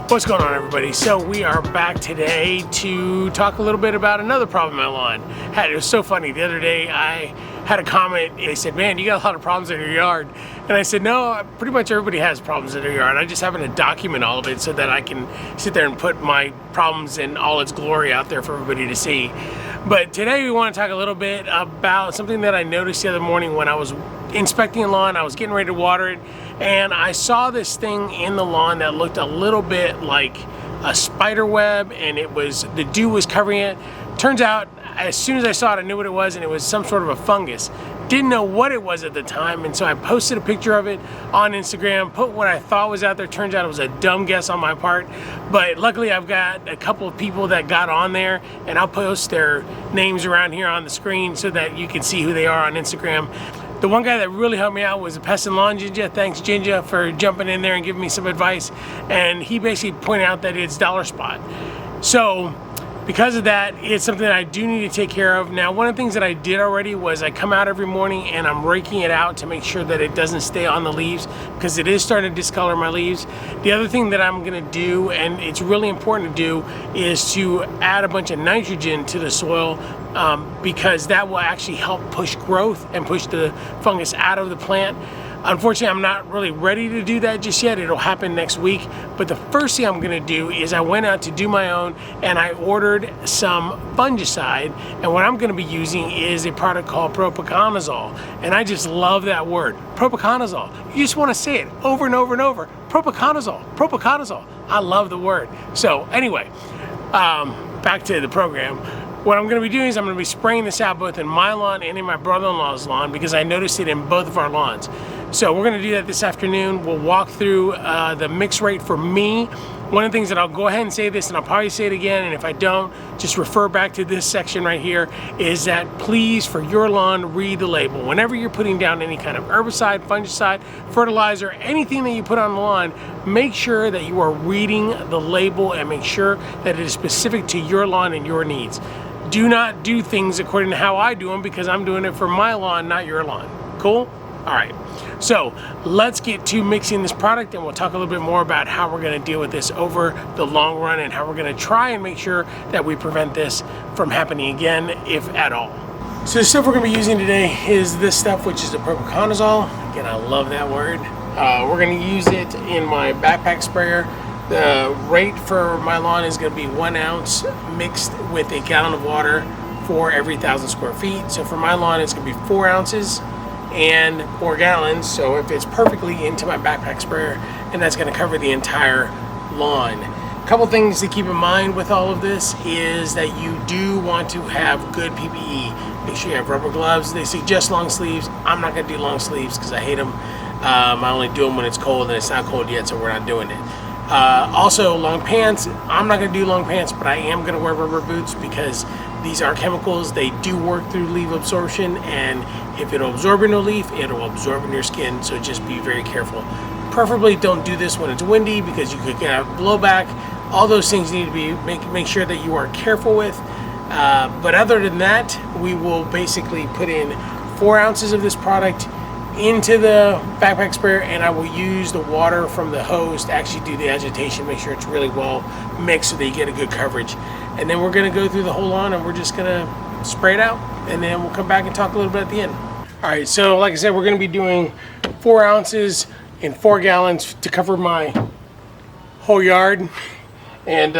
What's going on, everybody? So we are back today to talk a little bit about another problem in my lawn. It was so funny. The other day I had a comment. They said, man, you got a lot of problems in your yard. And I said, no, pretty much everybody has problems in their yard. I just happen to document all of it so that I can sit there and put my problems in all its glory out there for everybody to see. But today we want to talk a little bit about something that I noticed the other morning when I was inspecting the lawn. I was getting ready to water it, and I saw this thing in the lawn that looked a little bit like a spider web, and the dew was covering it. Turns out, as soon as I saw it, I knew what it was, and it was some sort of a fungus. Didn't know what it was at the time, and so I posted a picture of it on Instagram, put what I thought was out there. Turns out it was a dumb guess on my part, but luckily I've got a couple of people that got on there, and I'll post their names around here on the screen so that you can see who they are on Instagram. The one guy that really helped me out was a Pest and Lawn Ginger. Thanks, Ginger, for jumping in there and giving me some advice. And he basically pointed out that it's Dollar Spot. So because of that, it's something that I do need to take care of. Now, one of the things that I did already was I come out every morning and I'm raking it out to make sure that it doesn't stay on the leaves, because it is starting to discolor my leaves. The other thing that I'm gonna do, and it's really important to do, is to add a bunch of nitrogen to the soil, because that will actually help push growth and push the fungus out of the plant. Unfortunately, I'm not really ready to do that just yet. It'll happen next week. But the first thing I'm gonna do is I went out to do my own and I ordered some fungicide. And what I'm gonna be using is a product called Propiconazole. And I just love that word, Propiconazole. You just wanna say it over and over and over. Propiconazole, Propiconazole. I love the word. So anyway, back to the program. What I'm going to be doing is I'm going to be spraying this out both in my lawn and in my brother-in-law's lawn, because I noticed it in both of our lawns. So we're going to do that this afternoon. We'll walk through the mix rate for me. One of the things that I'll go ahead and say this, and I'll probably say it again, and if I don't, just refer back to this section right here, is that please, for your lawn, read the label. Whenever you're putting down any kind of herbicide, fungicide, fertilizer, anything that you put on the lawn, make sure that you are reading the label and make sure that it is specific to your lawn and your needs. Do not do things according to how I do them, because I'm doing it for my lawn, not your lawn. Cool? All right. So let's get to mixing this product, and we'll talk a little bit more about how we're going to deal with this over the long run and how we're going to try and make sure that we prevent this from happening again, if at all. So the stuff we're going to be using today is this stuff, which is the Propiconazole. Again, I love that word. We're going to use it in my backpack sprayer. The rate for my lawn is going to be 1 ounce mixed with a gallon of water for every 1,000 square feet. So for my lawn, it's going to be 4 ounces and 4 gallons. So if it's perfectly into my backpack sprayer, and that's going to cover the entire lawn. A couple things to keep in mind with all of this is that you do want to have good PPE. Make sure you have rubber gloves. They suggest long sleeves. I'm not going to do long sleeves because I hate them. I only do them when it's cold, and it's not cold yet, so we're not doing it. Also, long pants. I'm not going to do long pants, but I am going to wear rubber boots because these are chemicals. They do work through leaf absorption, and if it'll absorb in a leaf, it'll absorb in your skin, so just be very careful. Preferably don't do this when it's windy, because you could get a blowback. All those things need to be make sure that you are careful with. But other than that, we will basically put in 4 ounces of this product into the backpack sprayer, and I will use the water from the hose to actually do the agitation, make sure it's really well mixed so that you get a good coverage. And then we're going to go through the whole lawn and we're just going to spray it out, and then we'll come back and talk a little bit at the end. All right, so like I said, we're going to be doing 4 ounces in 4 gallons to cover my whole yard. And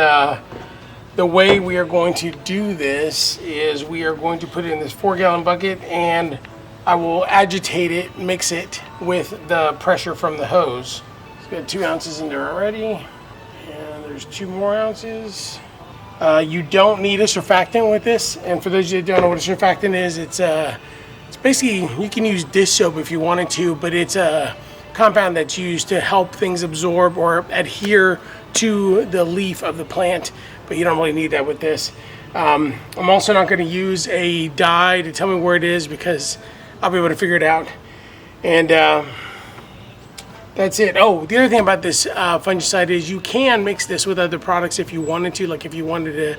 the way we are going to do this is we are going to put it in this 4-gallon bucket, and I will agitate it, mix it with the pressure from the hose. It's got 2 ounces in there already, and there's 2 more ounces. You don't need a surfactant with this, and for those of you that don't know what a surfactant is, it's basically, you can use dish soap if you wanted to, but it's a compound that's used to help things absorb or adhere to the leaf of the plant, but you don't really need that with this. I'm also not going to use a dye to tell me where it is, because I'll be able to figure it out. And that's it. Oh, the other thing about this fungicide is you can mix this with other products if you wanted to. Like if you wanted to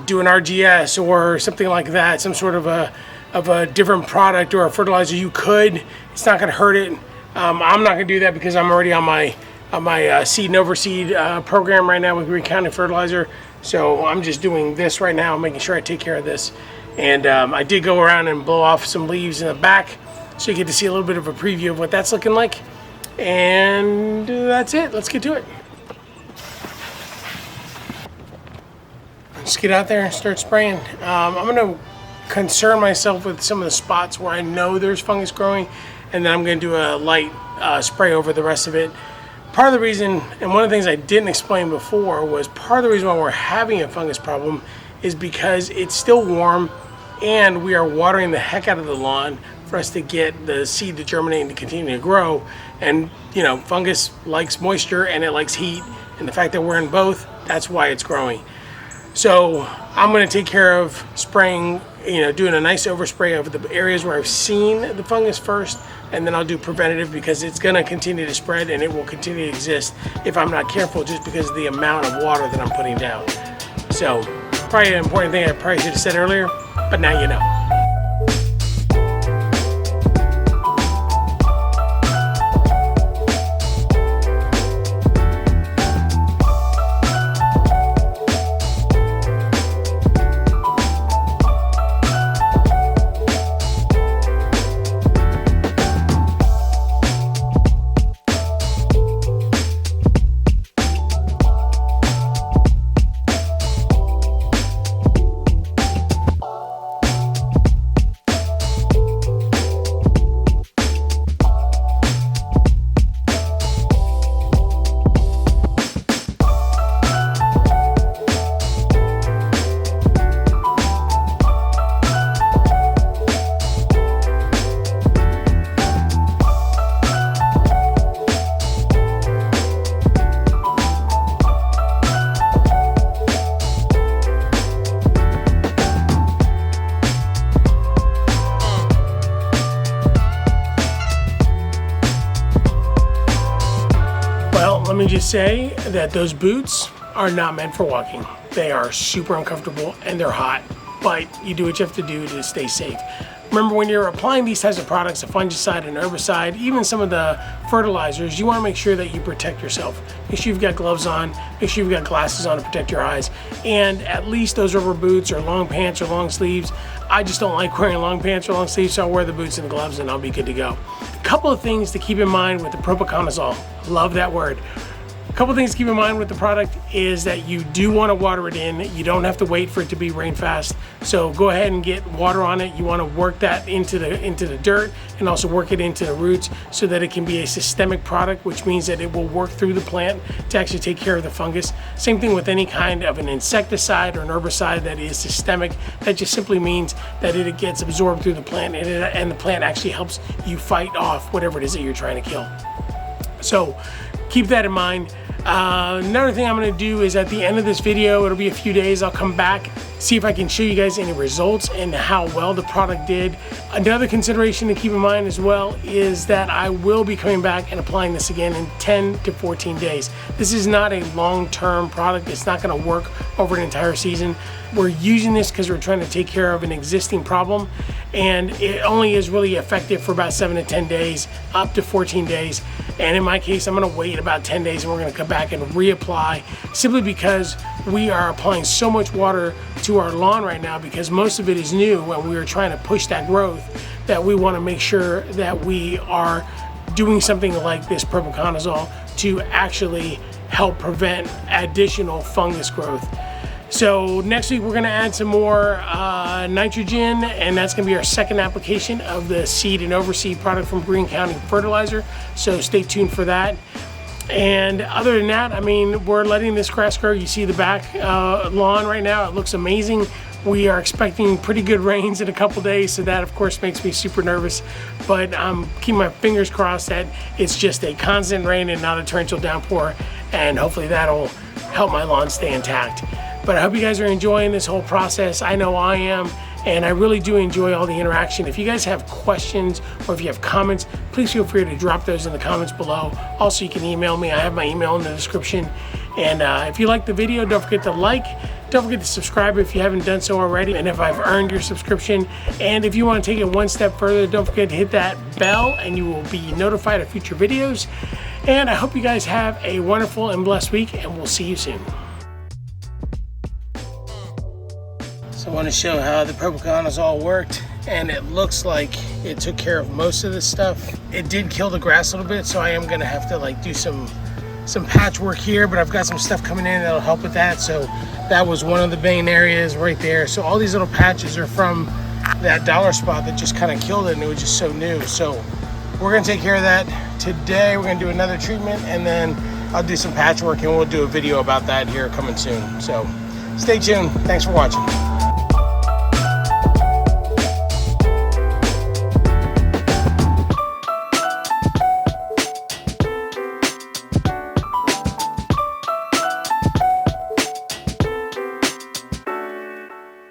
do an RGS or something like that, some sort of a different product or a fertilizer, you could. It's not going to hurt it. I'm not going to do that because I'm already on my my seed and overseed program right now with Greene County Fertilizer. So I'm just doing this right now, making sure I take care of this. And I did go around and blow off some leaves in the back, so you get to see a little bit of a preview of what that's looking like. And that's it. Let's get to it. Let's get out there and start spraying. I'm going to concern myself with some of the spots where I know there's fungus growing, and then I'm going to do a light spray over the rest of it. Part of the reason, and one of the things I didn't explain before, was part of the reason why we're having a fungus problem is because it's still warm and we are watering the heck out of the lawn for us to get the seed to germinate and to continue to grow. And you know, fungus likes moisture and it likes heat, and the fact that we're in both, that's why it's growing. So I'm going to take care of spraying, you know, doing a nice overspray over the areas where I've seen the fungus first, and then I'll do preventative because it's going to continue to spread and it will continue to exist if I'm not careful, just because of the amount of water that I'm putting down. So probably an important thing I probably should have said earlier, but now you know. Let me just say that those boots are not meant for walking. They are super uncomfortable and they're hot, but you do what you have to do to stay safe. Remember, when you're applying these types of products, a fungicide, an herbicide, even some of the fertilizers, you want to make sure that you protect yourself. Make sure you've got gloves on, make sure you've got glasses on to protect your eyes, and at least those rubber boots or long pants or long sleeves. I just don't like wearing long pants or long sleeves, so I'll wear the boots and the gloves and I'll be good to go. A couple of things to keep in mind with the Propiconazole. Love that word. A couple things to keep in mind with the product is that you do want to water it in. You don't have to wait for it to be rain fast. So go ahead and get water on it. You want to work that into the dirt and also work it into the roots so that it can be a systemic product, which means that it will work through the plant to actually take care of the fungus. Same thing with any kind of an insecticide or an herbicide that is systemic. That just simply means that it gets absorbed through the plant and the plant actually helps you fight off whatever it is that you're trying to kill. So keep that in mind. Another thing I'm going to do is at the end of this video, it'll be a few days, I'll come back, see if I can show you guys any results and how well the product did. Another consideration to keep in mind as well is that I will be coming back and applying this again in 10 to 14 days. This is not a long-term product. It's not going to work over an entire season. We're using this because we're trying to take care of an existing problem, and it only is really effective for about 7 to 10 days, up to 14 days. And in my case, I'm going to wait about 10 days and we're going to come back and reapply, simply because we are applying so much water to our lawn right now because most of it is new and we are trying to push that growth, that we want to make sure that we are doing something like this Propiconazole to actually help prevent additional fungus growth. So next week we're going to add some more nitrogen, and that's going to be our second application of the seed and overseed product from Greene County Fertilizer. So stay tuned for that. And other than that, I mean, we're letting this grass grow. You see the back lawn right now. It looks amazing. We are expecting pretty good rains in a couple days, so that of course makes me super nervous. But I'm keeping my fingers crossed that it's just a constant rain and not a torrential downpour, and hopefully that'll help my lawn stay intact. But I hope you guys are enjoying this whole process. I know I am, and I really do enjoy all the interaction. If you guys have questions or if you have comments, please feel free to drop those in the comments below. Also, you can email me. I have my email in the description. And if you like the video, don't forget to like. Don't forget to subscribe if you haven't done so already, and if I've earned your subscription. And if you want to take it one step further, don't forget to hit that bell and you will be notified of future videos. And I hope you guys have a wonderful and blessed week, and we'll see you soon. So I want to show how the Propiconazole worked, and it looks like it took care of most of this stuff. It did kill the grass a little bit, so I am going to have to like do some patchwork here, but I've got some stuff coming in that'll help with that. So that was one of the main areas right there. So all these little patches are from that Dollar Spot that just kind of killed it, and it was just so new. So we're going to take care of that today. We're going to do another treatment, and then I'll do some patchwork, and we'll do a video about that here coming soon. So stay tuned. Thanks for watching.